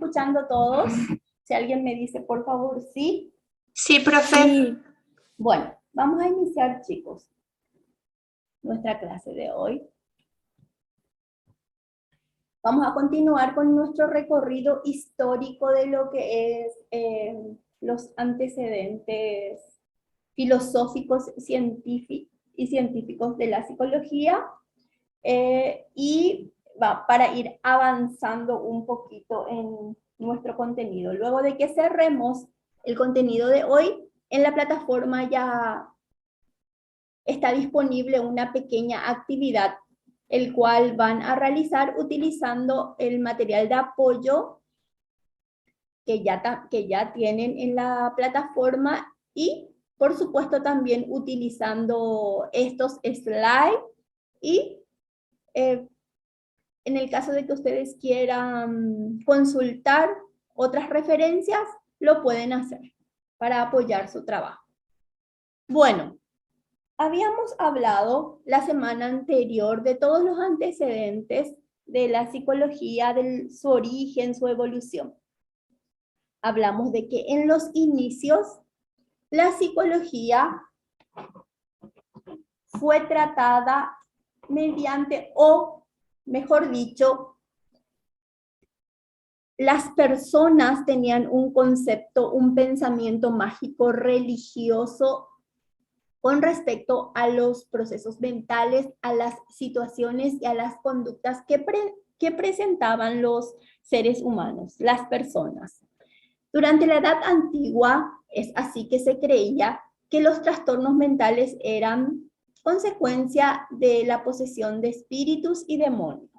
escuchando todos? Si alguien me dice, por favor, sí. Sí, profe. Sí. Bueno, vamos a iniciar, chicos, nuestra clase de hoy. Vamos a continuar con nuestro recorrido histórico de lo que es los antecedentes filosóficos y científicos de la psicología para ir avanzando un poquito en nuestro contenido. Luego de que cerremos el contenido de hoy, en la plataforma ya está disponible una pequeña actividad, el cual van a realizar utilizando el material de apoyo que ya tienen en la plataforma y, por supuesto, también utilizando estos slides y en el caso de que ustedes quieran consultar otras referencias, lo pueden hacer para apoyar su trabajo. Bueno, habíamos hablado la semana anterior de todos los antecedentes de la psicología, de su origen, su evolución. Hablamos de que en los inicios la psicología fue tratada mediante, o mejor dicho, las personas tenían un concepto, un pensamiento mágico religioso con respecto a los procesos mentales, a las situaciones y a las conductas que presentaban los seres humanos, las personas. Durante la Edad Antigua es así que se creía que los trastornos mentales eran consecuencia de la posesión de espíritus y demonios.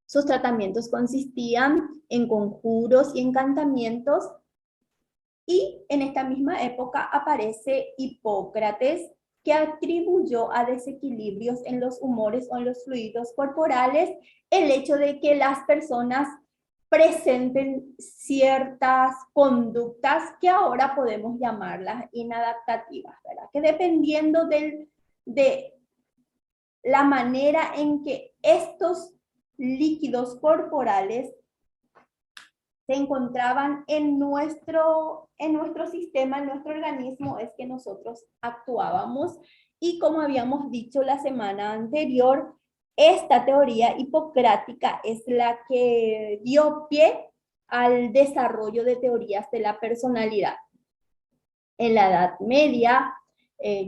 Sus tratamientos consistían en conjuros y encantamientos, y en esta misma época aparece Hipócrates, que atribuyó a desequilibrios en los humores o en los fluidos corporales el hecho de que las personas presenten ciertas conductas que ahora podemos llamarlas inadaptativas, ¿verdad? Que dependiendo de la manera en que estos líquidos corporales se encontraban en nuestro sistema, en nuestro organismo, es que nosotros actuábamos. Y como habíamos dicho la semana anterior, esta teoría hipocrática es la que dio pie al desarrollo de teorías de la personalidad. En la Edad Media,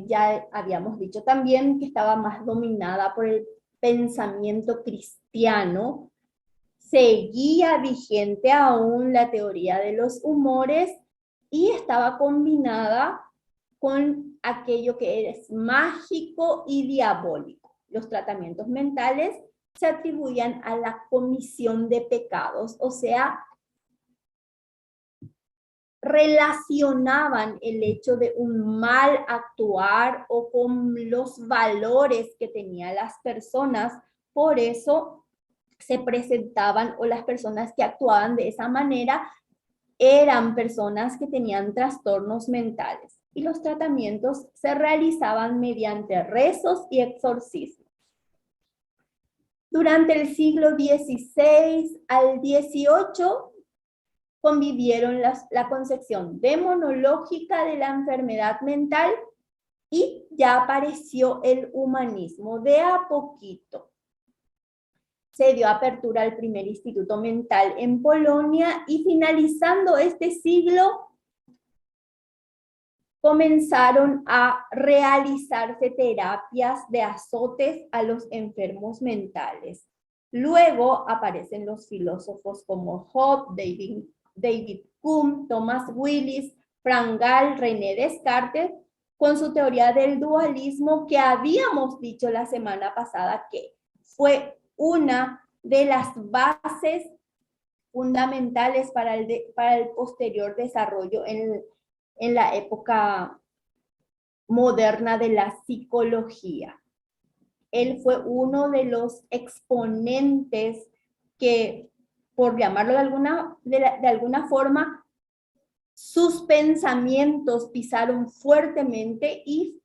ya habíamos dicho también que estaba más dominada por el pensamiento cristiano. Seguía vigente aún la teoría de los humores y estaba combinada con aquello que es mágico y diabólico. Los tratamientos mentales se atribuían a la comisión de pecados, o sea, relacionaban el hecho de un mal actuar o con los valores que tenían las personas. Por eso se presentaban, o las personas que actuaban de esa manera eran personas que tenían trastornos mentales, y los tratamientos se realizaban mediante rezos y exorcismos. Durante el siglo XVI al XVIII convivieron la concepción demonológica de la enfermedad mental y ya apareció el humanismo de a poquito. Se dio apertura al primer instituto mental en Polonia y finalizando este siglo comenzaron a realizarse terapias de azotes a los enfermos mentales. Luego aparecen los filósofos como Hobbes, David Hume, Thomas Willis, Frank Gall, René Descartes, con su teoría del dualismo que habíamos dicho la semana pasada que fue una de las bases fundamentales para el posterior desarrollo en la época moderna de la psicología. Él fue uno de los exponentes que, por llamarlo de alguna forma, sus pensamientos pisaron fuertemente y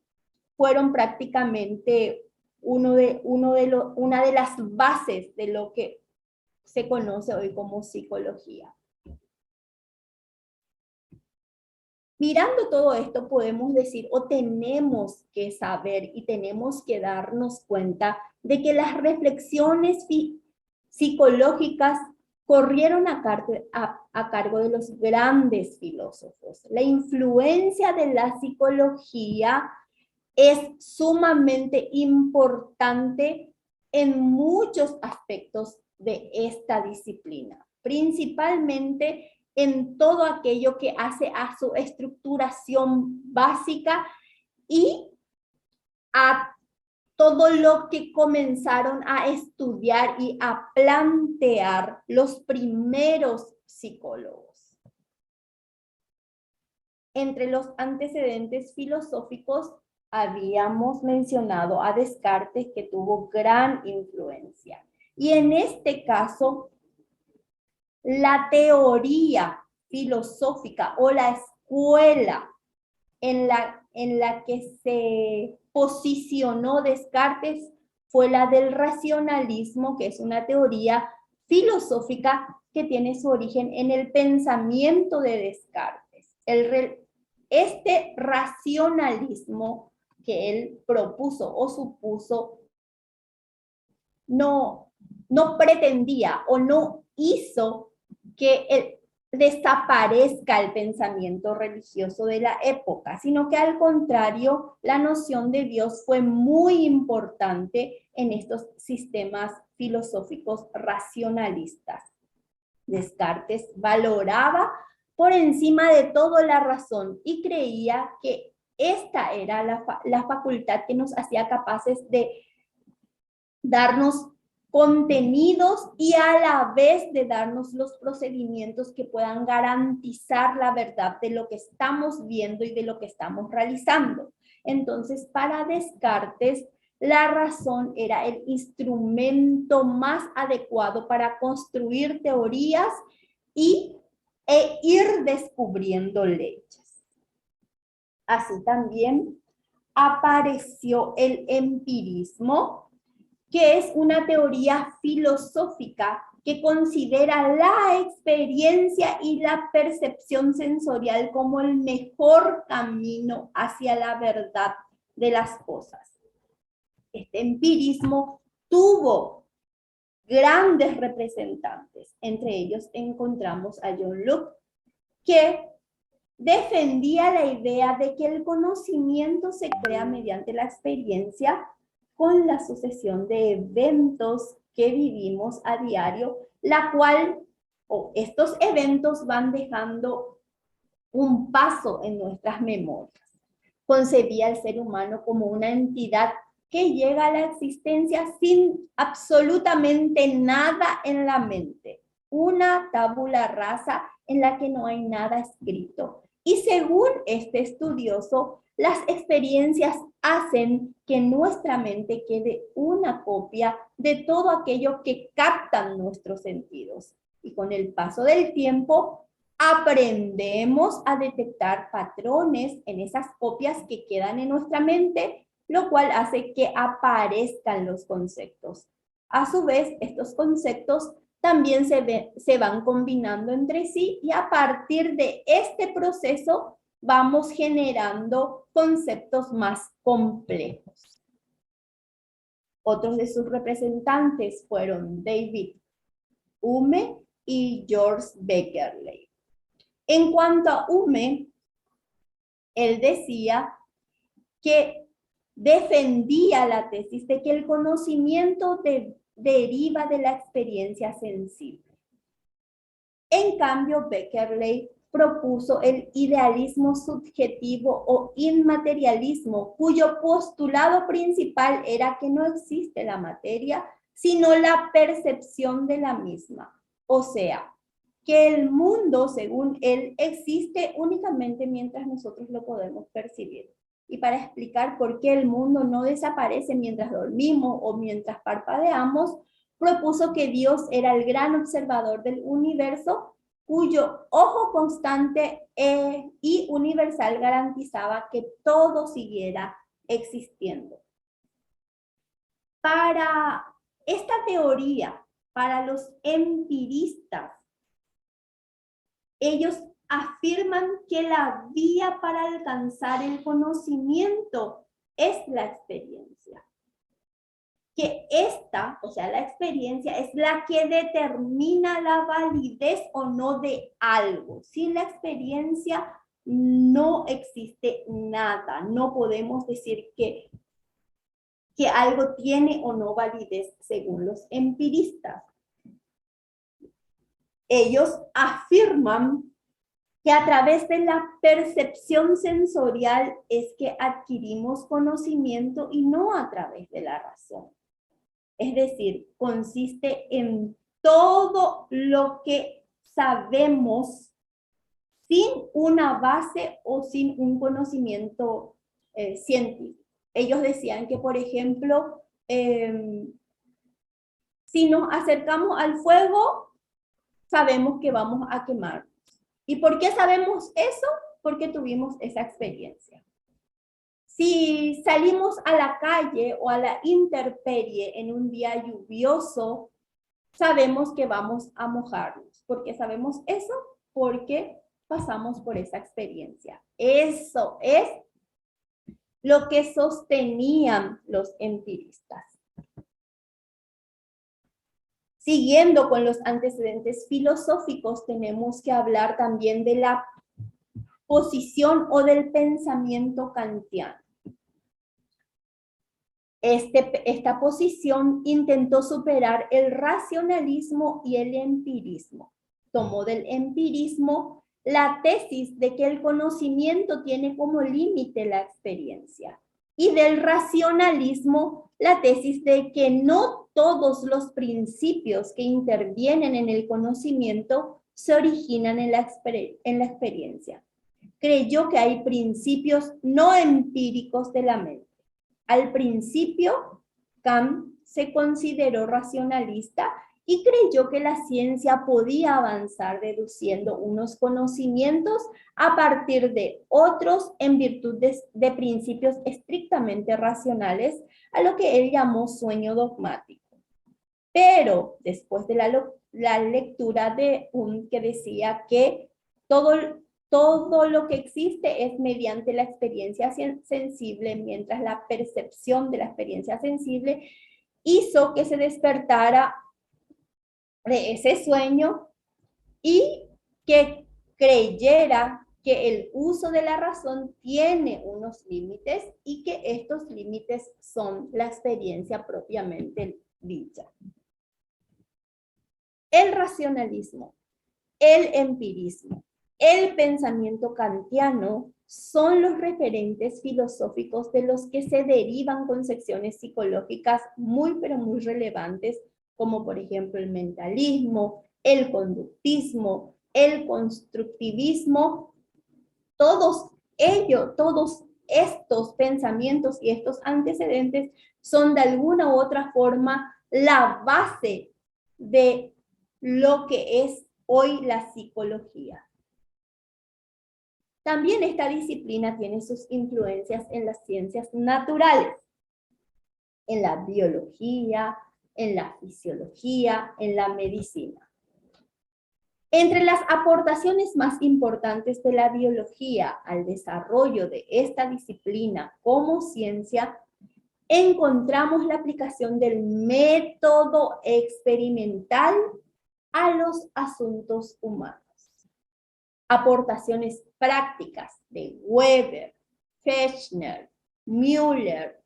fueron prácticamente una de las bases de lo que se conoce hoy como psicología. Mirando todo esto podemos decir o tenemos que saber y tenemos que darnos cuenta de que las reflexiones psicológicas corrieron a cargo de los grandes filósofos. La influencia de la psicología es sumamente importante en muchos aspectos de esta disciplina, principalmente en todo aquello que hace a su estructuración básica y a todo lo que comenzaron a estudiar y a plantear los primeros psicólogos. Entre los antecedentes filosóficos habíamos mencionado a Descartes, que tuvo gran influencia. Y en este caso, la teoría filosófica o la escuela en la que se posicionó Descartes fue la del racionalismo, que es una teoría filosófica que tiene su origen en el pensamiento de Descartes. Este racionalismo que él propuso o supuso no pretendía o no hizo que desaparezca el pensamiento religioso de la época, sino que al contrario, la noción de Dios fue muy importante en estos sistemas filosóficos racionalistas. Descartes valoraba por encima de todo la razón y creía que esta era la facultad que nos hacía capaces de darnos contenidos y a la vez de darnos los procedimientos que puedan garantizar la verdad de lo que estamos viendo y de lo que estamos realizando. Entonces, para Descartes, la razón era el instrumento más adecuado para construir teorías e ir descubriendo leyes. Así también apareció el empirismo, que es una teoría filosófica que considera la experiencia y la percepción sensorial como el mejor camino hacia la verdad de las cosas. Este empirismo tuvo grandes representantes, entre ellos encontramos a John Locke, que defendía la idea de que el conocimiento se crea mediante la experiencia con la sucesión de eventos que vivimos a diario, la cual, estos eventos van dejando un paso en nuestras memorias. Concebía al ser humano como una entidad que llega a la existencia sin absolutamente nada en la mente, una tabula rasa en la que no hay nada escrito. Y según este estudioso, las experiencias hacen que nuestra mente quede una copia de todo aquello que captan nuestros sentidos. Y con el paso del tiempo, aprendemos a detectar patrones en esas copias que quedan en nuestra mente, lo cual hace que aparezcan los conceptos. A su vez, estos conceptos también se van combinando entre sí y a partir de este proceso vamos generando conceptos más complejos. Otros de sus representantes fueron David Hume y George Beckerley. En cuanto a Hume, él decía que defendía la tesis de que el conocimiento deriva de la experiencia sensible. En cambio, Beckerley propuso el idealismo subjetivo o inmaterialismo, cuyo postulado principal era que no existe la materia, sino la percepción de la misma. O sea, que el mundo, según él, existe únicamente mientras nosotros lo podemos percibir. Y para explicar por qué el mundo no desaparece mientras dormimos o mientras parpadeamos, propuso que Dios era el gran observador del universo, cuyo ojo constante y universal garantizaba que todo siguiera existiendo. Para esta teoría para los empiristas, ellos afirman que la vía para alcanzar el conocimiento es la experiencia. Que esta, o sea, la experiencia es la que determina la validez o no de algo. Sin la experiencia no existe nada. No podemos decir que algo tiene o no validez según los empiristas. Ellos afirman que a través de la percepción sensorial es que adquirimos conocimiento y no a través de la razón. Es decir, consiste en todo lo que sabemos sin una base o sin un conocimiento científico. Ellos decían que, por ejemplo, si nos acercamos al fuego, sabemos que vamos a quemar. ¿Y por qué sabemos eso? Porque tuvimos esa experiencia. Si salimos a la calle o a la intemperie en un día lluvioso, sabemos que vamos a mojarnos. ¿Por qué sabemos eso? Porque pasamos por esa experiencia. Eso es lo que sostenían los empiristas. Siguiendo con los antecedentes filosóficos, tenemos que hablar también de la posición o del pensamiento kantiano. Esta posición intentó superar el racionalismo y el empirismo. Tomó del empirismo la tesis de que el conocimiento tiene como límite la experiencia y del racionalismo la tesis de que no todos los principios que intervienen en el conocimiento se originan en la experiencia. Creyó que hay principios no empíricos de la mente. Al principio, Kant se consideró racionalista y creyó que la ciencia podía avanzar deduciendo unos conocimientos a partir de otros en virtud de principios estrictamente racionales, a lo que él llamó sueño dogmático. Pero después de la lectura de que decía que todo lo que existe es mediante la experiencia sensible, mientras la percepción de la experiencia sensible hizo que se despertara de ese sueño y que creyera que el uso de la razón tiene unos límites y que estos límites son la experiencia propiamente dicha. El racionalismo, el empirismo, el pensamiento kantiano son los referentes filosóficos de los que se derivan concepciones psicológicas muy pero muy relevantes, como por ejemplo el mentalismo, el conductismo, el constructivismo. Todos estos pensamientos y estos antecedentes son de alguna u otra forma la base de lo que es hoy la psicología. También esta disciplina tiene sus influencias en las ciencias naturales, en la biología, en la fisiología, en la medicina. Entre las aportaciones más importantes de la biología al desarrollo de esta disciplina como ciencia, encontramos la aplicación del método experimental a los asuntos humanos. Aportaciones prácticas de Weber, Fechner, Müller,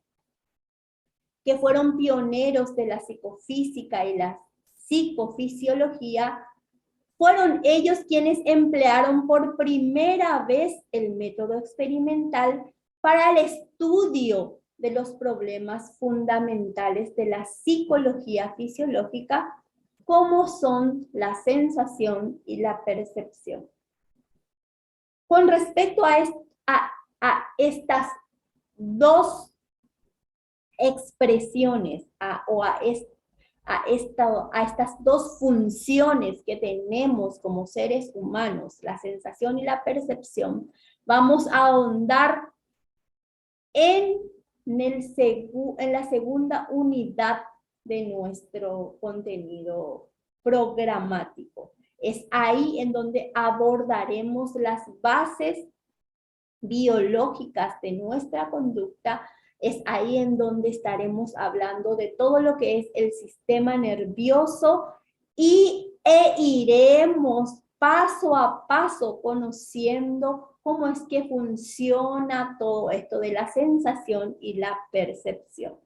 que fueron pioneros de la psicofísica y la psicofisiología, fueron ellos quienes emplearon por primera vez el método experimental para el estudio de los problemas fundamentales de la psicología fisiológica, como son la sensación y la percepción. Con respecto a estas dos expresiones, a estas dos funciones que tenemos como seres humanos, la sensación y la percepción, vamos a ahondar en la segunda unidad de nuestro contenido programático. Es ahí en donde abordaremos las bases biológicas de nuestra conducta. Es ahí en donde estaremos hablando de todo lo que es el sistema nervioso e iremos paso a paso conociendo cómo es que funciona todo esto de la sensación y la percepción.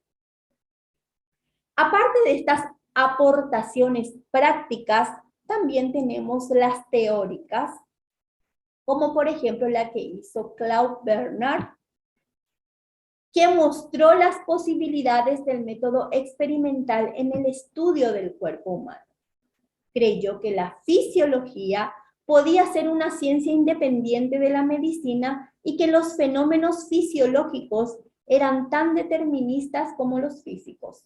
Aparte de estas aportaciones prácticas, también tenemos las teóricas, como por ejemplo la que hizo Claude Bernard, que mostró las posibilidades del método experimental en el estudio del cuerpo humano. Creyó que la fisiología podía ser una ciencia independiente de la medicina y que los fenómenos fisiológicos eran tan deterministas como los físicos.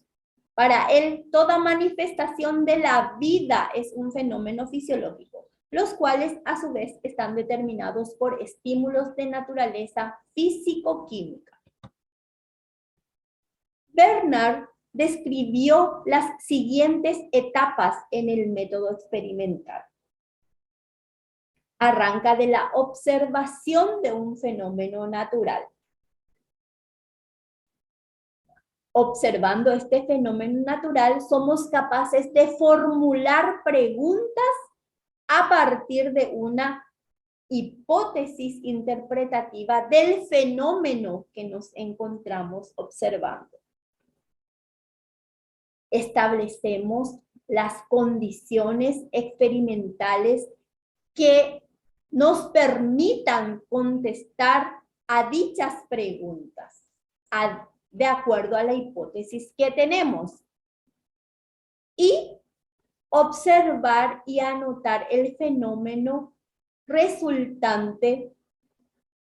Para él, toda manifestación de la vida es un fenómeno fisiológico, los cuales a su vez están determinados por estímulos de naturaleza físico-química. Bernard describió las siguientes etapas en el método experimental. Arranca de la observación de un fenómeno natural. Observando este fenómeno natural, somos capaces de formular preguntas a partir de una hipótesis interpretativa del fenómeno que nos encontramos observando. Establecemos las condiciones experimentales que nos permitan contestar a dichas preguntas, de acuerdo a la hipótesis que tenemos. Y observar y anotar el fenómeno resultante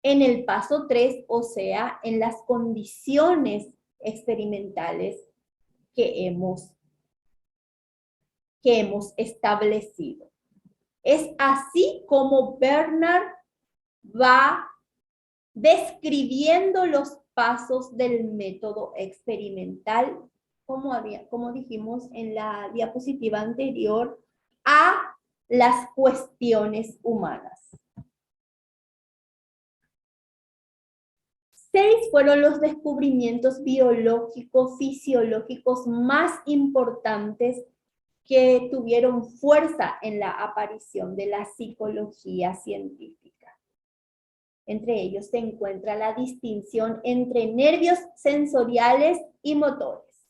en el paso 3, o sea, en las condiciones experimentales que hemos establecido. Es así como Bernard va describiendo los pasos del método experimental, como dijimos en la diapositiva anterior, a las cuestiones humanas. 6 fueron los descubrimientos biológicos, fisiológicos más importantes que tuvieron fuerza en la aparición de la psicología científica. Entre ellos se encuentra la distinción entre nervios sensoriales y motores,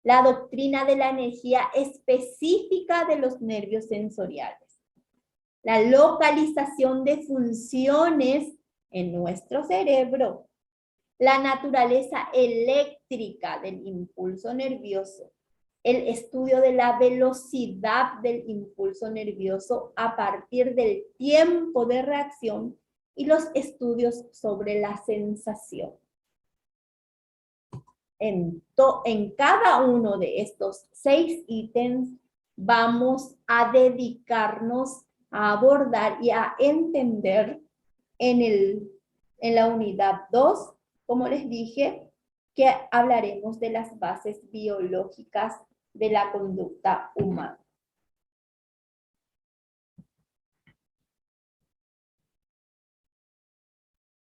la doctrina de la energía específica de los nervios sensoriales, la localización de funciones en nuestro cerebro, la naturaleza eléctrica del impulso nervioso, el estudio de la velocidad del impulso nervioso a partir del tiempo de reacción y los estudios sobre la sensación. En cada uno de estos 6 ítems vamos a dedicarnos a abordar y a entender en la unidad 2, como les dije, que hablaremos de las bases biológicas de la conducta humana.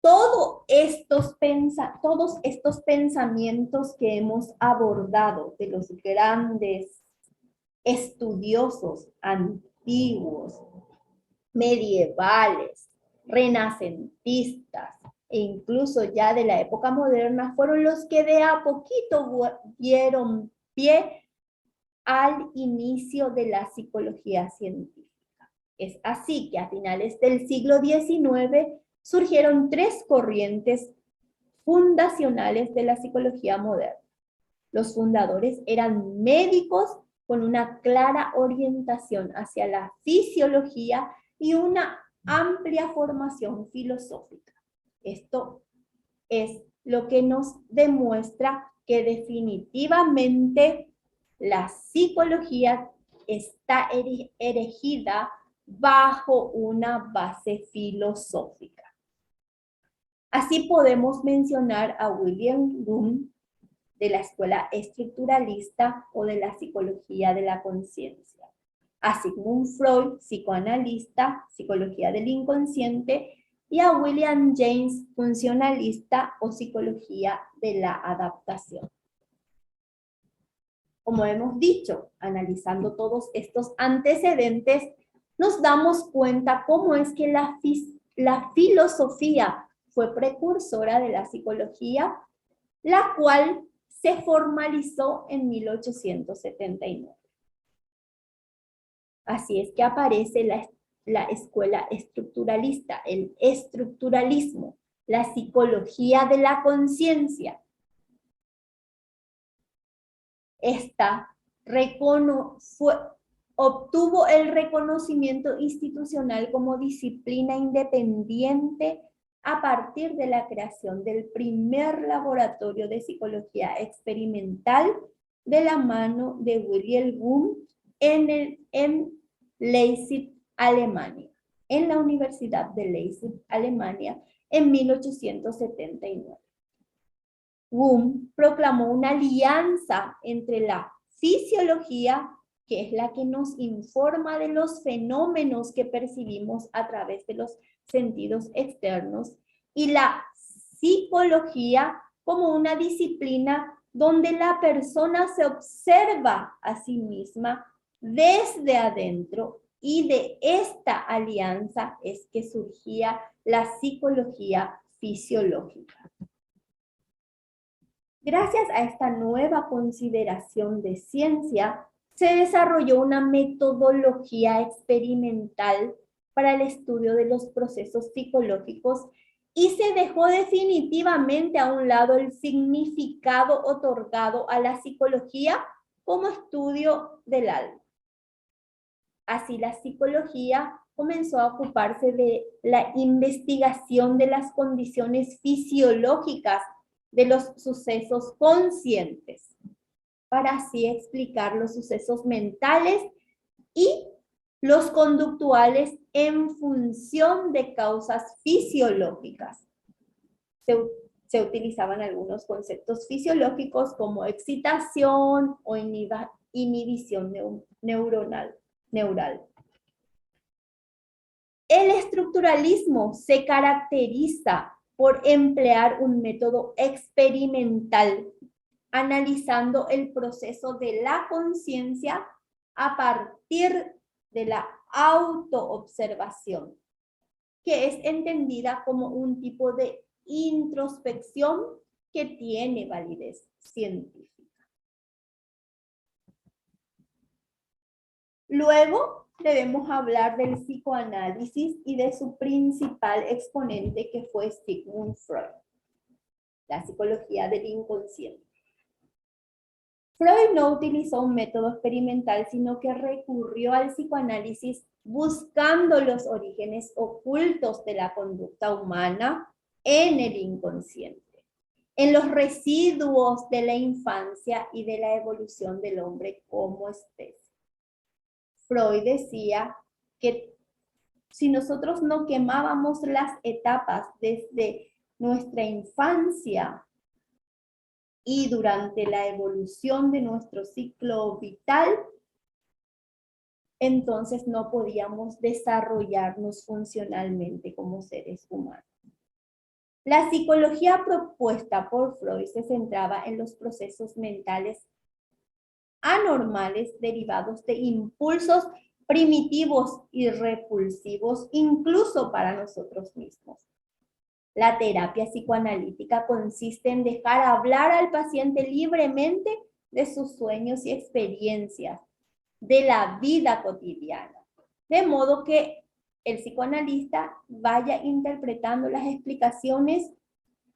Todos estos pensamientos que hemos abordado de los grandes estudiosos antiguos, medievales, renacentistas e incluso ya de la época moderna, fueron los que de a poquito dieron pie al inicio de la psicología científica. Es así que a finales del siglo XIX surgieron 3 corrientes fundacionales de la psicología moderna. Los fundadores eran médicos con una clara orientación hacia la fisiología y una amplia formación filosófica. Esto es lo que nos demuestra que definitivamente la psicología está erigida bajo una base filosófica. Así podemos mencionar a William Wundt, de la escuela estructuralista o de la psicología de la conciencia. A Sigmund Freud, psicoanalista, psicología del inconsciente, y a William James, funcionalista o psicología de la adaptación. Como hemos dicho, analizando todos estos antecedentes, nos damos cuenta cómo es que la filosofía fue precursora de la psicología, la cual se formalizó en 1879. Así es que aparece la escuela estructuralista, el estructuralismo, la psicología de la conciencia. Esta obtuvo el reconocimiento institucional como disciplina independiente a partir de la creación del primer laboratorio de psicología experimental de la mano de Wilhelm Wundt en Leipzig, Alemania, en la Universidad de Leipzig, Alemania, en 1879. Wundt proclamó una alianza entre la fisiología, que es la que nos informa de los fenómenos que percibimos a través de los sentidos externos, y la psicología como una disciplina donde la persona se observa a sí misma desde adentro, y de esta alianza es que surgía la psicología fisiológica. Gracias a esta nueva consideración de ciencia, se desarrolló una metodología experimental para el estudio de los procesos psicológicos y se dejó definitivamente a un lado el significado otorgado a la psicología como estudio del alma. Así, la psicología comenzó a ocuparse de la investigación de las condiciones fisiológicas de los sucesos conscientes, para así explicar los sucesos mentales y los conductuales en función de causas fisiológicas. Se utilizaban algunos conceptos fisiológicos como excitación o inhibición neural. El estructuralismo se caracteriza por emplear un método experimental, analizando el proceso de la conciencia a partir de la autoobservación, que es entendida como un tipo de introspección que tiene validez científica. Luego debemos hablar del psicoanálisis y de su principal exponente, que fue Sigmund Freud, la psicología del inconsciente. Freud no utilizó un método experimental, sino que recurrió al psicoanálisis buscando los orígenes ocultos de la conducta humana en el inconsciente, en los residuos de la infancia y de la evolución del hombre como especie. Freud decía que si nosotros no quemábamos las etapas desde nuestra infancia y durante la evolución de nuestro ciclo vital, entonces no podíamos desarrollarnos funcionalmente como seres humanos. La psicología propuesta por Freud se centraba en los procesos mentales anormales derivados de impulsos primitivos y repulsivos, incluso para nosotros mismos. La terapia psicoanalítica consiste en dejar hablar al paciente libremente de sus sueños y experiencias, de la vida cotidiana, de modo que el psicoanalista vaya interpretando las explicaciones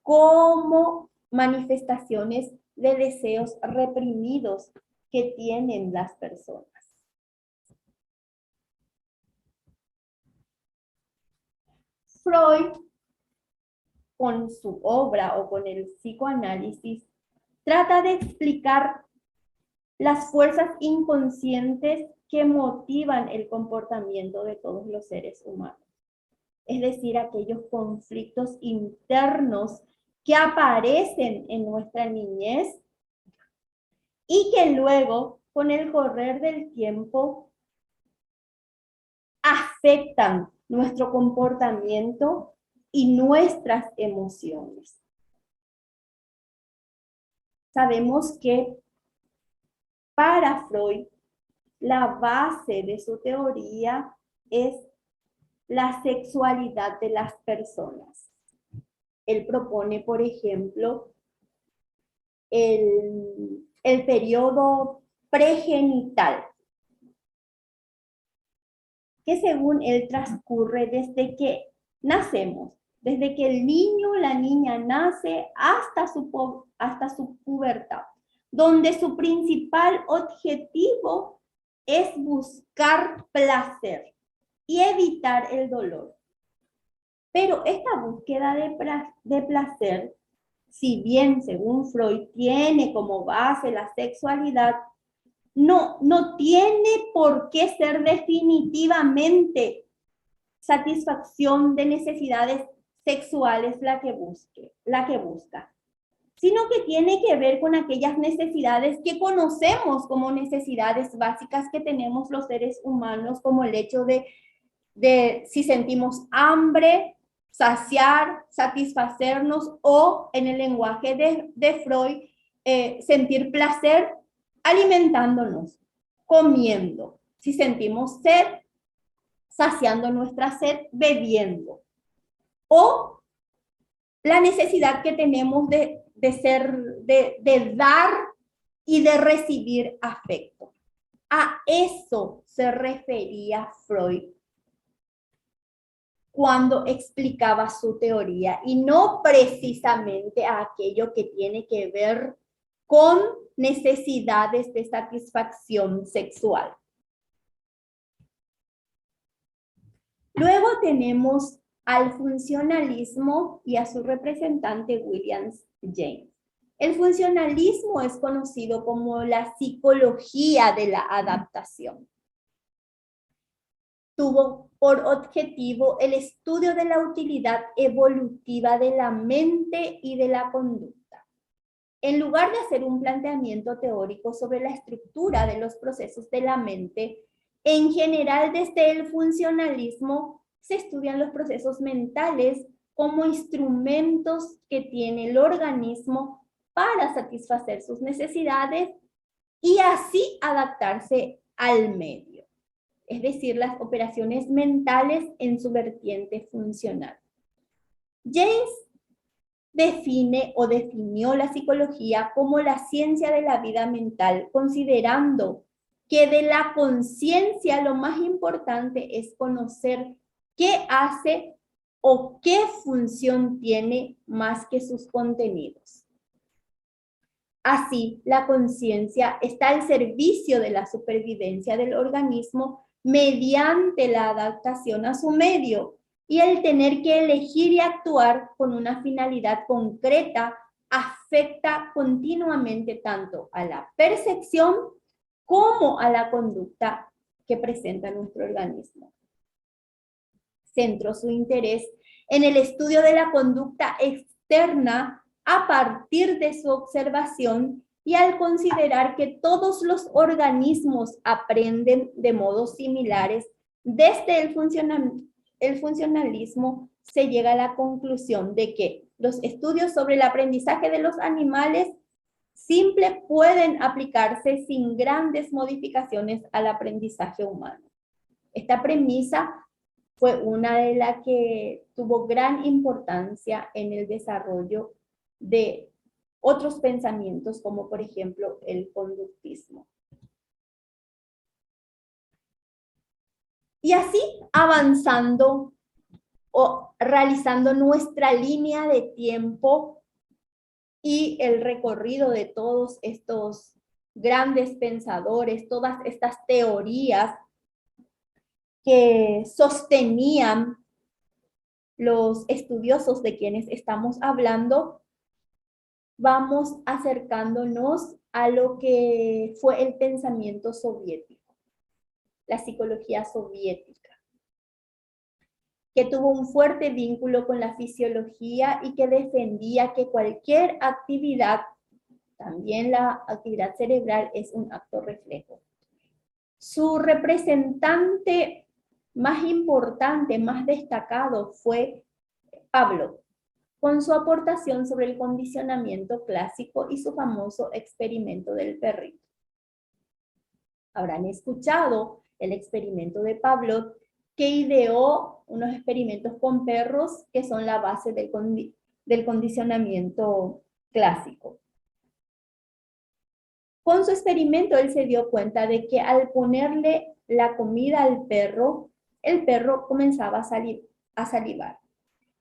como manifestaciones de deseos reprimidos que tienen las personas. Freud, con su obra o con el psicoanálisis, trata de explicar las fuerzas inconscientes que motivan el comportamiento de todos los seres humanos. Es decir, aquellos conflictos internos que aparecen en nuestra niñez y que luego, con el correr del tiempo, afectan nuestro comportamiento y nuestras emociones. Sabemos que para Freud, la base de su teoría es la sexualidad de las personas. Él propone, por ejemplo, el periodo pregenital, que según él transcurre desde que nacemos, desde que el niño o la niña nace hasta su pubertad, donde su principal objetivo es buscar placer y evitar el dolor. Pero esta búsqueda de placer, si bien según Freud tiene como base la sexualidad, no tiene por qué ser definitivamente satisfacción de necesidades sexuales la que busca, sino que tiene que ver con aquellas necesidades que conocemos como necesidades básicas que tenemos los seres humanos, como el hecho de si sentimos hambre, saciar, satisfacernos, o en el lenguaje de Freud, sentir placer alimentándonos, comiendo. Si sentimos sed, saciando nuestra sed, bebiendo. O la necesidad que tenemos de dar y de recibir afecto. A eso se refería Freud cuando explicaba su teoría, y no precisamente a aquello que tiene que ver con necesidades de satisfacción sexual. Luego tenemos al funcionalismo y a su representante William James. El funcionalismo es conocido como la psicología de la adaptación. Tuvo por objetivo el estudio de la utilidad evolutiva de la mente y de la conducta. En lugar de hacer un planteamiento teórico sobre la estructura de los procesos de la mente, en general desde el funcionalismo se estudian los procesos mentales como instrumentos que tiene el organismo para satisfacer sus necesidades y así adaptarse al medio. Es decir, las operaciones mentales en su vertiente funcional. James definió la psicología como la ciencia de la vida mental, considerando que de la conciencia lo más importante es conocer qué hace o qué función tiene más que sus contenidos. Así, la conciencia está al servicio de la supervivencia del organismo mediante la adaptación a su medio, y el tener que elegir y actuar con una finalidad concreta afecta continuamente tanto a la percepción como a la conducta que presenta nuestro organismo. Centró su interés en el estudio de la conducta externa a partir de su observación, y al considerar que todos los organismos aprenden de modos similares, desde el funcionalismo se llega a la conclusión de que los estudios sobre el aprendizaje de los animales simple pueden aplicarse sin grandes modificaciones al aprendizaje humano. Esta premisa fue una de las que tuvo gran importancia en el desarrollo de otros pensamientos, como por ejemplo el conductismo. Y así avanzando o realizando nuestra línea de tiempo y el recorrido de todos estos grandes pensadores, todas estas teorías que sostenían los estudiosos de quienes estamos hablando, vamos acercándonos a lo que fue el pensamiento soviético, la psicología soviética, que tuvo un fuerte vínculo con la fisiología y que defendía que cualquier actividad También la actividad cerebral es un acto reflejo. Su representante más importante, más destacado fue Pavlov, con su aportación sobre el condicionamiento clásico y su famoso experimento del perrito. Habrán escuchado el experimento de Pavlov, que ideó unos experimentos con perros que son la base del condicionamiento clásico. Con su experimento él se dio cuenta de que al ponerle la comida al perro, el perro comenzaba a salivar.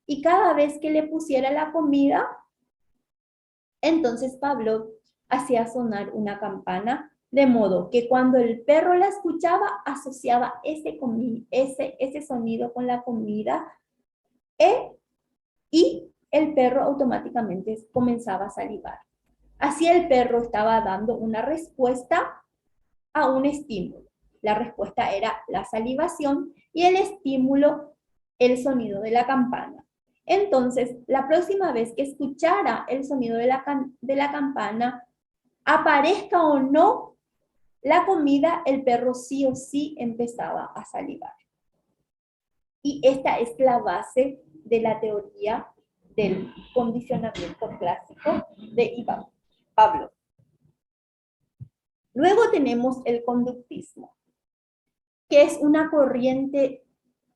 Y cada vez que le pusiera la comida, entonces Pavlov hacía sonar una campana, de modo que cuando el perro la escuchaba, asociaba ese sonido con la comida y el perro automáticamente comenzaba a salivar. Así el perro estaba dando una respuesta a un estímulo. La respuesta era la salivación y el estímulo, el sonido de la campana. Entonces, la próxima vez que escuchara el sonido de la campana, aparezca o no la comida, el perro sí o sí empezaba a salivar. Y esta es la base de la teoría del condicionamiento clásico de Ivan Pavlov. Luego tenemos el conductismo, que es una corriente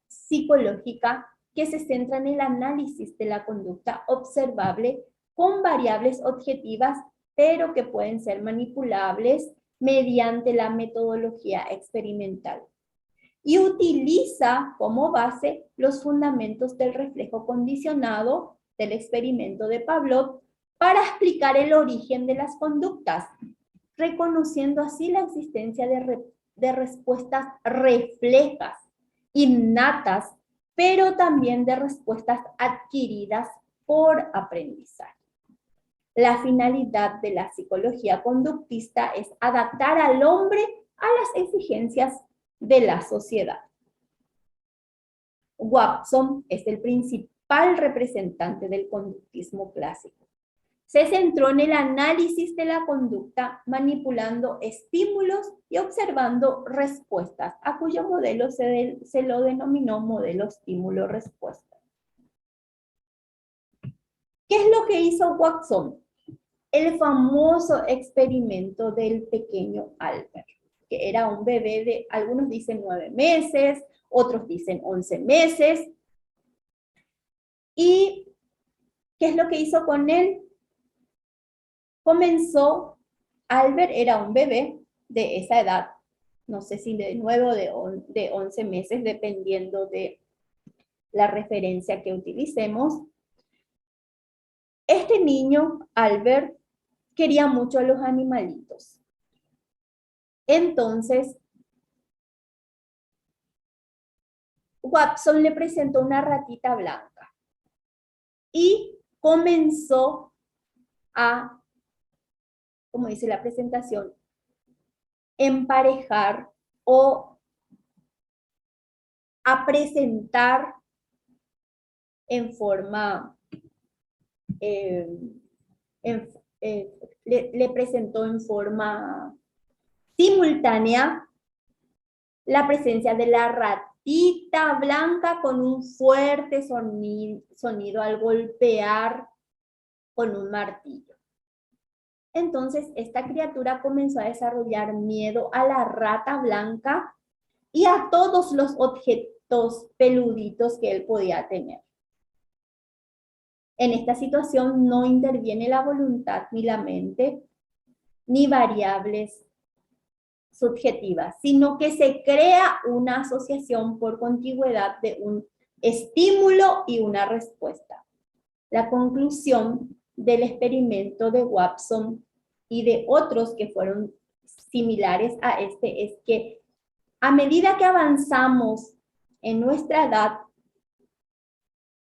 psicológica que se centra en el análisis de la conducta observable con variables objetivas, pero que pueden ser manipulables mediante la metodología experimental. Y utiliza como base los fundamentos del reflejo condicionado del experimento de Pavlov para explicar el origen de las conductas, reconociendo así la existencia de respuestas reflejas, innatas, pero también de respuestas adquiridas por aprendizaje. La finalidad de la psicología conductista es adaptar al hombre a las exigencias de la sociedad. Watson es el principal representante del conductismo clásico. Se centró en el análisis de la conducta, manipulando estímulos y observando respuestas, a cuyo modelo se lo denominó modelo estímulo-respuesta. ¿Qué es lo que hizo Watson? El famoso experimento del pequeño Albert, que era un bebé de, algunos dicen 9 meses, otros dicen 11 meses. ¿Y qué es lo que hizo con él? Comenzó, Albert era un bebé de esa edad, no sé si de 9 o de 11 meses, dependiendo de la referencia que utilicemos. Este niño, Albert, quería mucho a los animalitos. Entonces, Watson le presentó una ratita blanca y comenzó a, como dice la presentación, emparejar o a presentar en forma, le presentó en forma simultánea la presencia de la ratita blanca con un fuerte sonido al golpear con un martillo. Entonces, esta criatura comenzó a desarrollar miedo a la rata blanca y a todos los objetos peluditos que él podía tener. En esta situación no interviene la voluntad ni la mente, ni variables subjetivas, sino que se crea una asociación por contigüedad de un estímulo y una respuesta. La conclusión del experimento de Watson y de otros que fueron similares a este es que a medida que avanzamos en nuestra edad,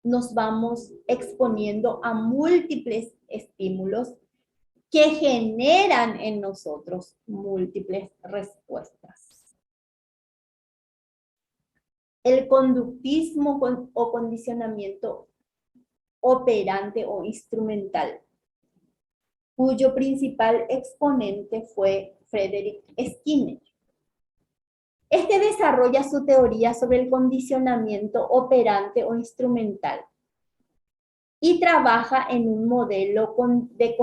nos vamos exponiendo a múltiples estímulos que generan en nosotros múltiples respuestas. El conductismo o condicionamiento operante o instrumental. cuyo principal exponente fue Frederick Skinner. Este desarrolla su teoría sobre el condicionamiento operante o instrumental y trabaja en un modelo de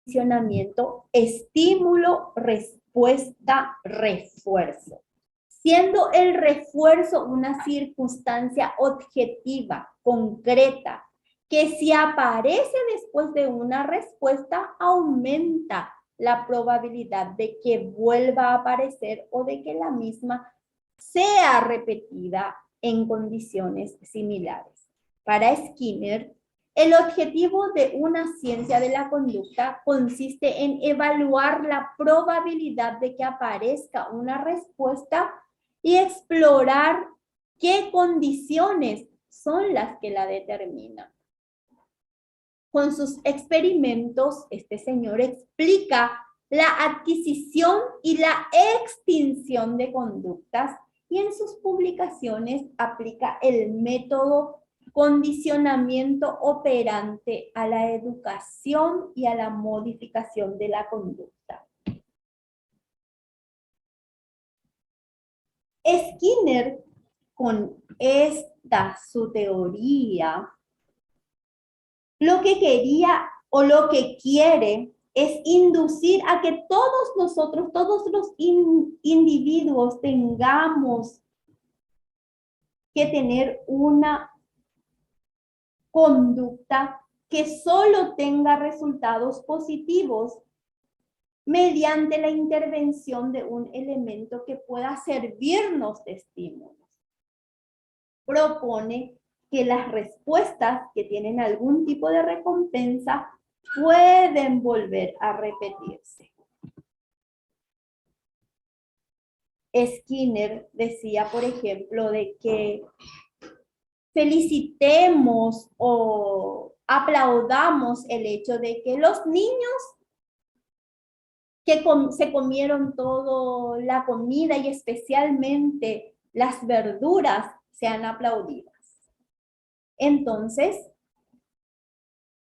condicionamiento estímulo, respuesta, refuerzo, siendo el refuerzo una circunstancia objetiva, concreta, que si aparece después de una respuesta aumenta la probabilidad de que vuelva a aparecer o de que la misma sea repetida en condiciones similares. Para Skinner, el objetivo de una ciencia de la conducta consiste en evaluar la probabilidad de que aparezca una respuesta y explorar qué condiciones son las que la determinan. Con sus experimentos, este señor explica la adquisición y la extinción de conductas y en sus publicaciones aplica el método condicionamiento operante a la educación y a la modificación de la conducta. Skinner, con esta su teoría, lo que quería o lo que quiere es inducir a que todos nosotros, todos los individuos tengamos que tener una conducta que solo tenga resultados positivos mediante la intervención de un elemento que pueda servirnos de estímulos. Propone que las respuestas que tienen algún tipo de recompensa pueden volver a repetirse. Skinner decía, por ejemplo, de que felicitemos o aplaudamos el hecho de que los niños que se comieron toda la comida y especialmente las verduras sean aplaudidas. Entonces,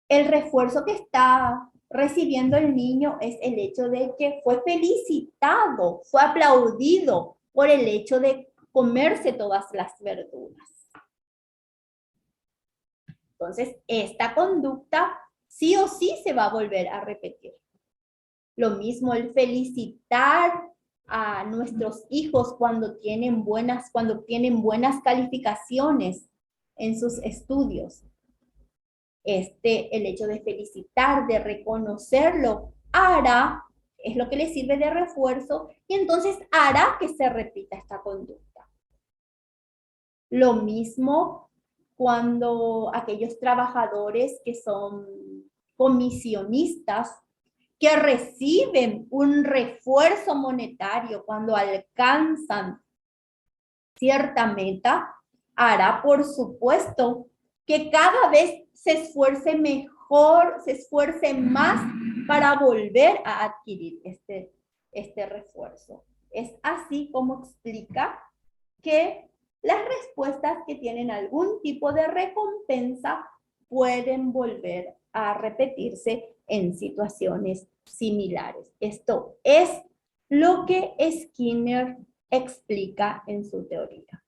el refuerzo que está recibiendo el niño es el hecho de que fue felicitado, fue aplaudido por el hecho de comerse todas las verduras. Entonces, esta conducta sí o sí se va a volver a repetir. Lo mismo el felicitar a nuestros hijos cuando tienen buenas calificaciones en sus estudios. El hecho de felicitar, de reconocerlo, hará, es lo que le sirve de refuerzo, y entonces hará que se repita esta conducta. Lo mismo cuando aquellos trabajadores que son comisionistas, que reciben un refuerzo monetario cuando alcanzan cierta meta, hará, por supuesto, que cada vez se esfuerce mejor, se esfuerce más para volver a adquirir este refuerzo. Es así como explica que las respuestas que tienen algún tipo de recompensa pueden volver a repetirse en situaciones similares. Esto es lo que Skinner explica en su teoría.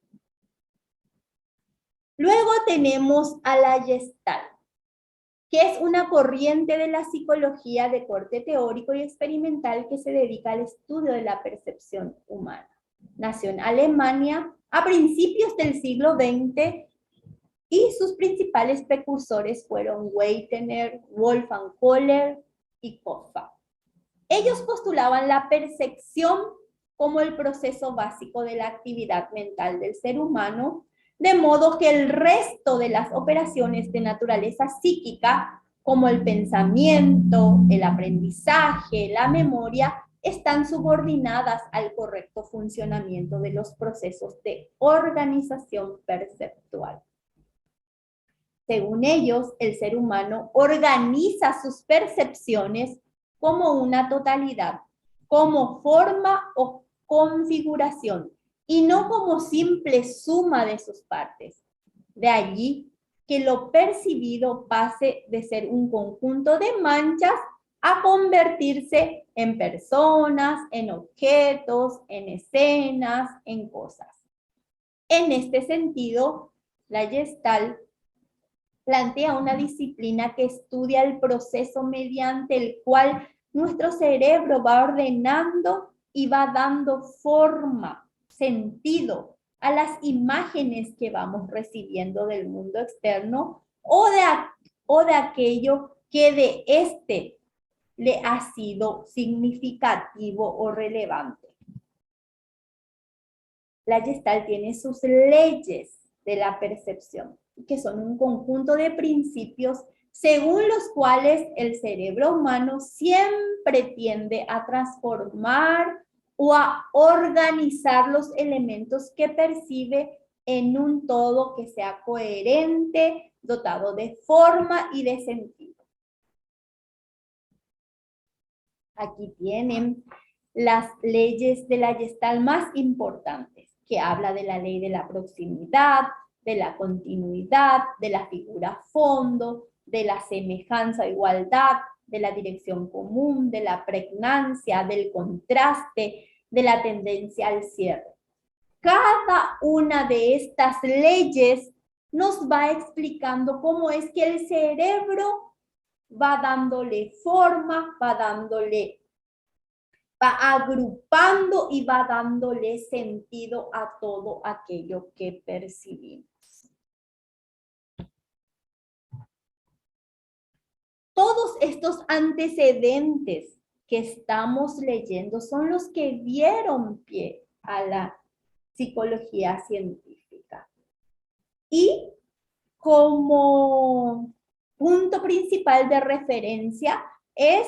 Luego tenemos a la Gestalt, que es una corriente de la psicología de corte teórico y experimental que se dedica al estudio de la percepción humana. Nació en Alemania a principios del siglo XX y sus principales precursores fueron Wegener, Wolfgang Kohler y Koffa. Ellos postulaban la percepción como el proceso básico de la actividad mental del ser humano, de modo que el resto de las operaciones de naturaleza psíquica, como el pensamiento, el aprendizaje, la memoria, están subordinadas al correcto funcionamiento de los procesos de organización perceptual. Según ellos, el ser humano organiza sus percepciones como una totalidad, como forma o configuración, y no como simple suma de sus partes. De allí que lo percibido pase de ser un conjunto de manchas a convertirse en personas, en objetos, en escenas, en cosas. En este sentido, la Gestalt plantea una disciplina que estudia el proceso mediante el cual nuestro cerebro va ordenando y va dando forma, sentido a las imágenes que vamos recibiendo del mundo externo o de aquello que de este le ha sido significativo o relevante. La Gestalt tiene sus leyes de la percepción, que son un conjunto de principios según los cuales el cerebro humano siempre tiende a transformar o a organizar los elementos que percibe en un todo que sea coherente, dotado de forma y de sentido. Aquí tienen las leyes de la Gestalt más importantes, que habla de la ley de la proximidad, de la continuidad, de la figura fondo, de la semejanza, igualdad, de la dirección común, de la pregnancia, del contraste, de la tendencia al cierre. Cada una de estas leyes nos va explicando cómo es que el cerebro va dándole forma, va agrupando y va dándole sentido a todo aquello que percibimos. Todos estos antecedentes que estamos leyendo son los que dieron pie a la psicología científica. Y como punto principal de referencia es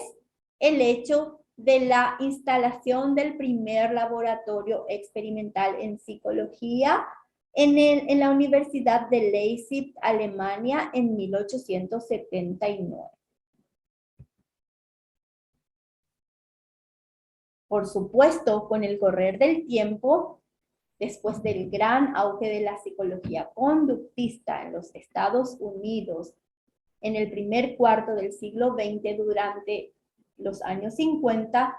el hecho de la instalación del primer laboratorio experimental en psicología en la Universidad de Leipzig, Alemania, en 1879. Por supuesto, con el correr del tiempo, después del gran auge de la psicología conductista en los Estados Unidos, en el primer cuarto del siglo XX, durante los años 50,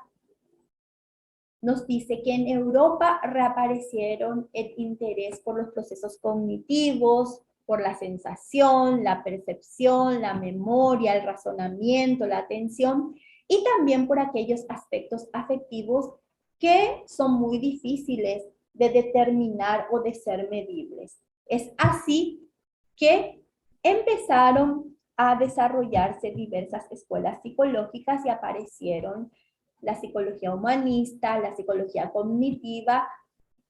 nos dice que en Europa reaparecieron el interés por los procesos cognitivos, por la sensación, la percepción, la memoria, el razonamiento, la atención, y también por aquellos aspectos afectivos que son muy difíciles de determinar o de ser medibles. Es así que empezaron a desarrollarse diversas escuelas psicológicas y aparecieron la psicología humanista, la psicología cognitiva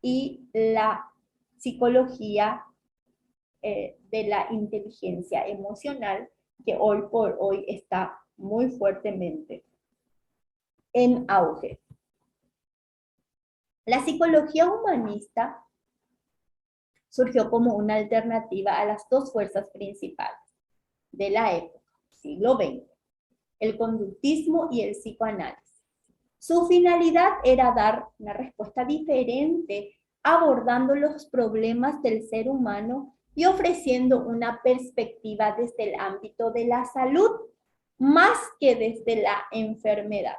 y la psicología de la inteligencia emocional, que hoy por hoy está muy fuertemente en auge. La psicología humanista surgió como una alternativa a las dos fuerzas principales de la época, siglo XX, el conductismo y el psicoanálisis. Su finalidad era dar una respuesta diferente, abordando los problemas del ser humano y ofreciendo una perspectiva desde el ámbito de la salud, más que desde la enfermedad.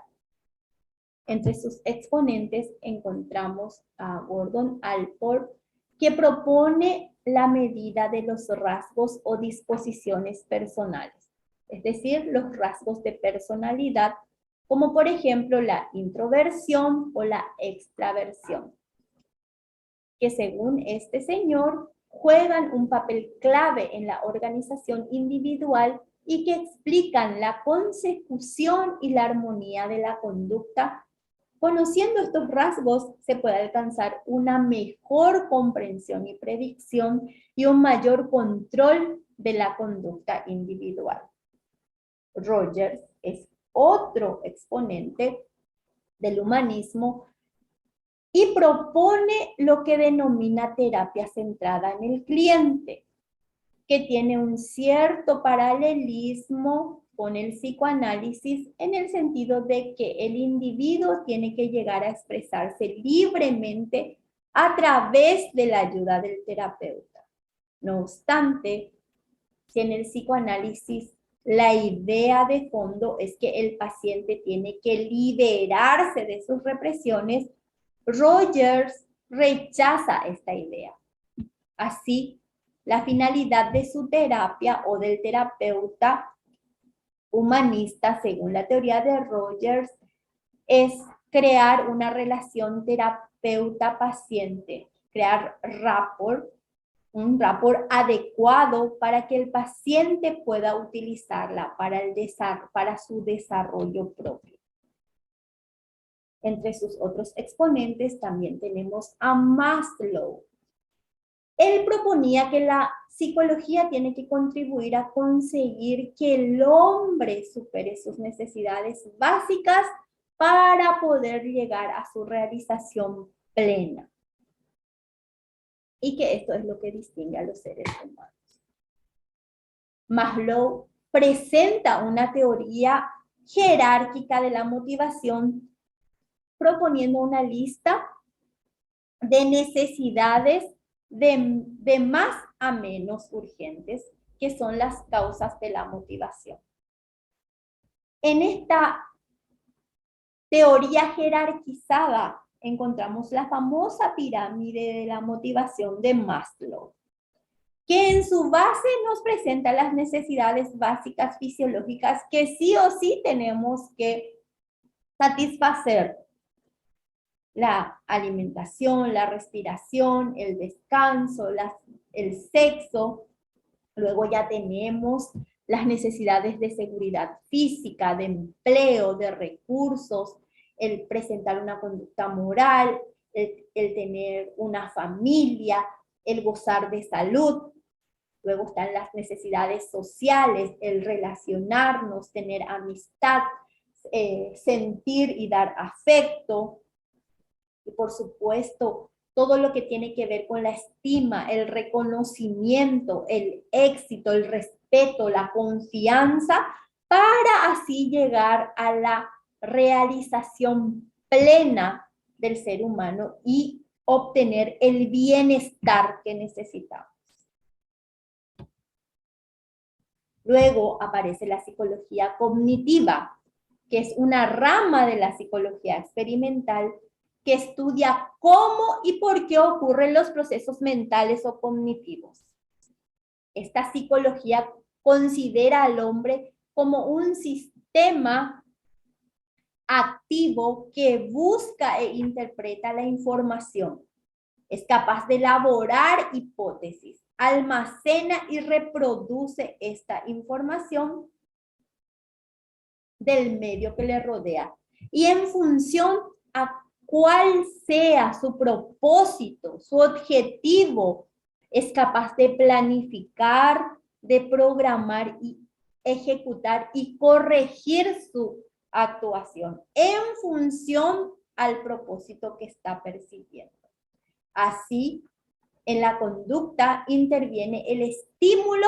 Entre sus exponentes encontramos a Gordon Allport, que propone la medida de los rasgos o disposiciones personales, es decir, los rasgos de personalidad, como por ejemplo la introversión o la extraversión, que según este señor juegan un papel clave en la organización individual y que explican la consecución y la armonía de la conducta. Conociendo estos rasgos, se puede alcanzar una mejor comprensión y predicción y un mayor control de la conducta individual. Rogers es otro exponente del humanismo y propone lo que denomina terapia centrada en el cliente, que tiene un cierto paralelismo con el psicoanálisis en el sentido de que el individuo tiene que llegar a expresarse libremente a través de la ayuda del terapeuta. No obstante, que en el psicoanálisis la idea de fondo es que el paciente tiene que liberarse de sus represiones, Rogers rechaza esta idea. Así, la finalidad de su terapia o del terapeuta humanista, según la teoría de Rogers, es crear una relación terapeuta-paciente, crear rapport, un rapport adecuado para que el paciente pueda utilizarla para su desarrollo propio. Entre sus otros exponentes también tenemos a Maslow. Él proponía que la psicología tiene que contribuir a conseguir que el hombre supere sus necesidades básicas para poder llegar a su realización plena. Y que esto es lo que distingue a los seres humanos. Maslow presenta una teoría jerárquica de la motivación, proponiendo una lista de necesidades de más a menos urgentes, que son las causas de la motivación. En esta teoría jerarquizada encontramos la famosa pirámide de la motivación de Maslow, que en su base nos presenta las necesidades básicas fisiológicas que sí o sí tenemos que satisfacer. La alimentación, la respiración, el descanso, el sexo. Luego ya tenemos las necesidades de seguridad física, de empleo, de recursos, el presentar una conducta moral, el tener una familia, el gozar de salud. Luego están las necesidades sociales, el relacionarnos, tener amistad, sentir y dar afecto. Y por supuesto, todo lo que tiene que ver con la estima, el reconocimiento, el éxito, el respeto, la confianza, para así llegar a la realización plena del ser humano y obtener el bienestar que necesitamos. Luego aparece la psicología cognitiva, que es una rama de la psicología experimental que estudia cómo y por qué ocurren los procesos mentales o cognitivos. Esta psicología considera al hombre como un sistema activo que busca e interpreta la información. Es capaz de elaborar hipótesis, almacena y reproduce esta información del medio que le rodea. Y en función a cuál sea su propósito, su objetivo, es capaz de planificar, de programar y ejecutar y corregir su actuación en función al propósito que está persiguiendo. Así, en la conducta interviene el estímulo,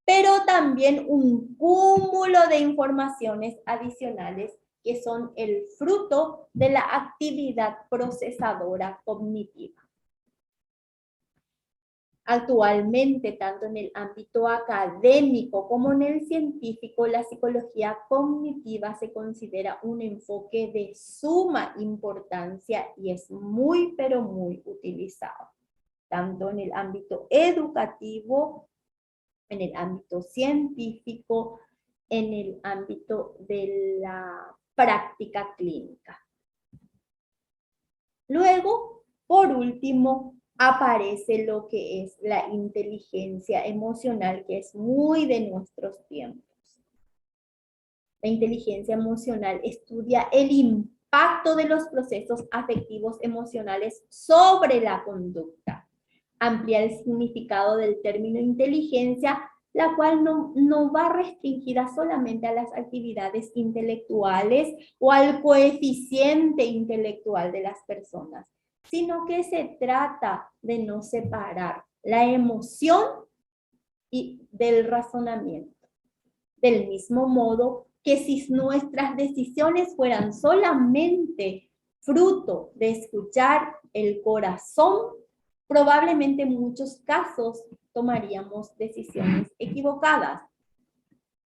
pero también un cúmulo de informaciones adicionales que son el fruto de la actividad procesadora cognitiva. Actualmente, tanto en el ámbito académico como en el científico, la psicología cognitiva se considera un enfoque de suma importancia y es muy, pero muy utilizado, tanto en el ámbito educativo, en el ámbito científico, en el ámbito de la práctica clínica. Luego, por último, aparece lo que es la inteligencia emocional, que es muy de nuestros tiempos. La inteligencia emocional estudia el impacto de los procesos afectivos emocionales sobre la conducta. Amplía el significado del término inteligencia, la cual no va restringida solamente a las actividades intelectuales o al coeficiente intelectual de las personas, sino que se trata de no separar la emoción y del razonamiento. Del mismo modo que si nuestras decisiones fueran solamente fruto de escuchar el corazón, probablemente en muchos casos tomaríamos decisiones equivocadas.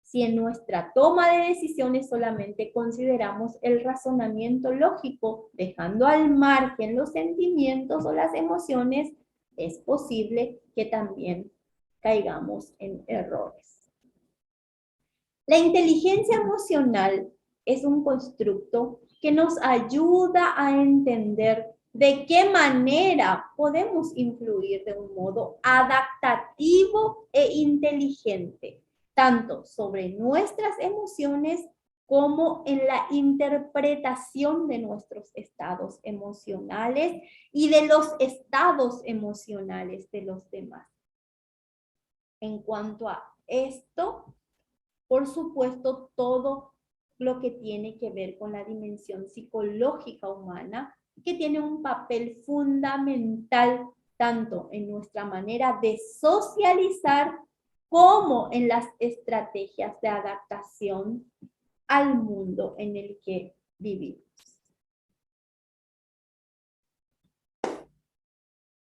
Si en nuestra toma de decisiones solamente consideramos el razonamiento lógico, dejando al margen los sentimientos o las emociones, es posible que también caigamos en errores. La inteligencia emocional es un constructo que nos ayuda a entender de qué manera podemos influir de un modo adaptativo e inteligente, tanto sobre nuestras emociones como en la interpretación de nuestros estados emocionales y de los estados emocionales de los demás. En cuanto a esto, por supuesto, todo lo que tiene que ver con la dimensión psicológica humana, que tiene un papel fundamental tanto en nuestra manera de socializar como en las estrategias de adaptación al mundo en el que vivimos.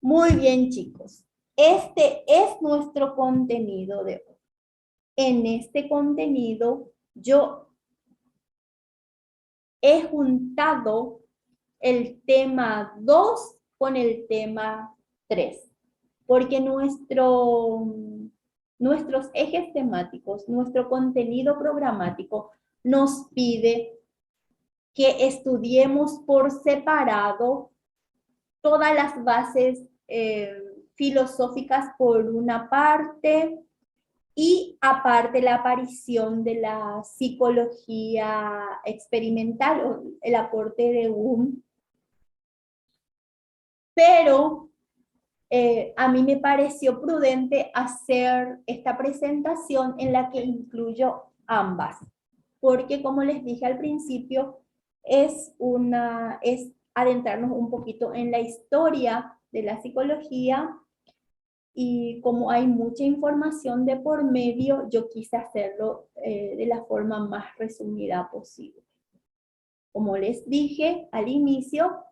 Muy bien, chicos. Este es nuestro contenido de hoy. En este contenido yo he juntado el tema 2 con el tema 3, porque nuestros ejes temáticos, nuestro contenido programático nos pide que estudiemos por separado todas las bases filosóficas por una parte, y aparte la aparición de la psicología experimental o el aporte de Wundt. Pero a mí me pareció prudente hacer esta presentación en la que incluyo ambas, porque como les dije al principio, es adentrarnos un poquito en la historia de la psicología, y como hay mucha información de por medio, yo quise hacerlo de la forma más resumida posible. Como les dije al inicio,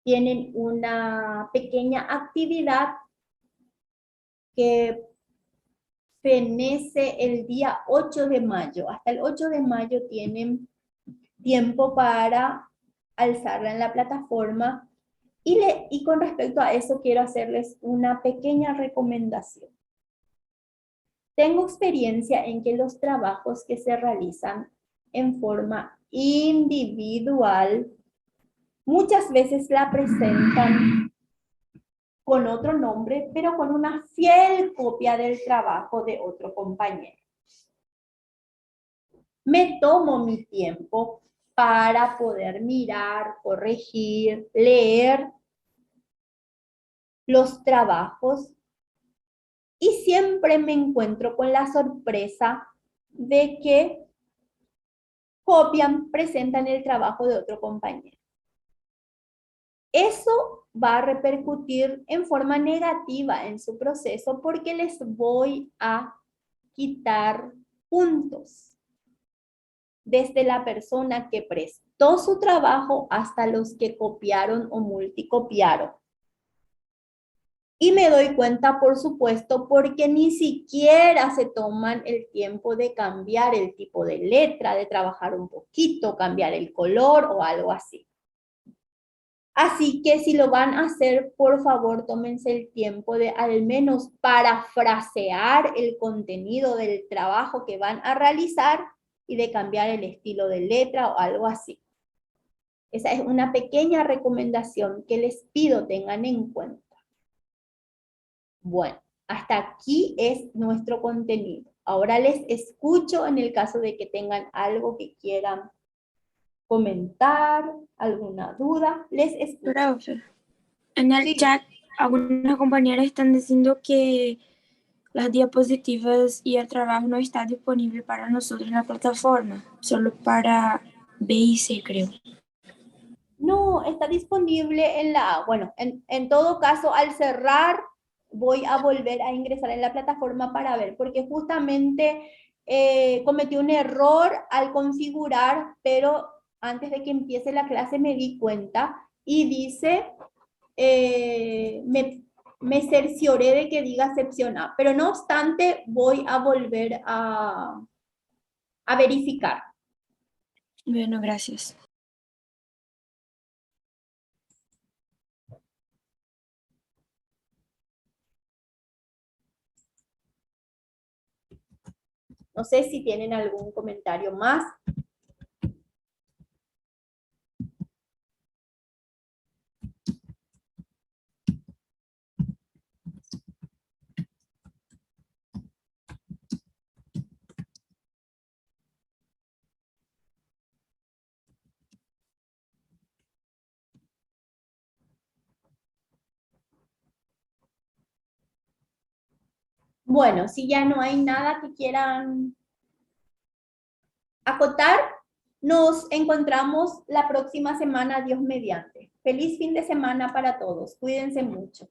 tienen una pequeña actividad que fenece el día 8 de mayo. Hasta el 8 de mayo tienen tiempo para alzarla en la plataforma. Y con respecto a eso quiero hacerles una pequeña recomendación. Tengo experiencia en que los trabajos que se realizan en forma individual muchas veces la presentan con otro nombre, pero con una fiel copia del trabajo de otro compañero. Me tomo mi tiempo para poder mirar, corregir, leer los trabajos, y siempre me encuentro con la sorpresa de que copian, presentan el trabajo de otro compañero. Eso va a repercutir en forma negativa en su proceso porque les voy a quitar puntos. Desde la persona que prestó su trabajo hasta los que copiaron o multicopiaron. Y me doy cuenta, por supuesto, porque ni siquiera se toman el tiempo de cambiar el tipo de letra, de trabajar un poquito, cambiar el color o algo así. Así que si lo van a hacer, por favor, tómense el tiempo de al menos parafrasear el contenido del trabajo que van a realizar y de cambiar el estilo de letra o algo así. Esa es una pequeña recomendación que les pido tengan en cuenta. Bueno, hasta aquí es nuestro contenido. Ahora les escucho en el caso de que tengan algo que quieran comentar, alguna duda, les escucho. Profe, en el chat algunas compañeras están diciendo que las diapositivas y el trabajo no está disponible para nosotros en la plataforma, solo para B y C, creo. No, está disponible en la, bueno, en todo caso, al cerrar, voy a volver a ingresar en la plataforma para ver, porque justamente cometí un error al configurar, pero antes de que empiece la clase me di cuenta y dice, me cercioré de que diga excepción A, pero no obstante voy a volver a verificar. Bueno, gracias. No sé si tienen algún comentario más. Bueno, si ya no hay nada que quieran acotar, nos encontramos la próxima semana, Dios mediante. Feliz fin de semana para todos. Cuídense mucho.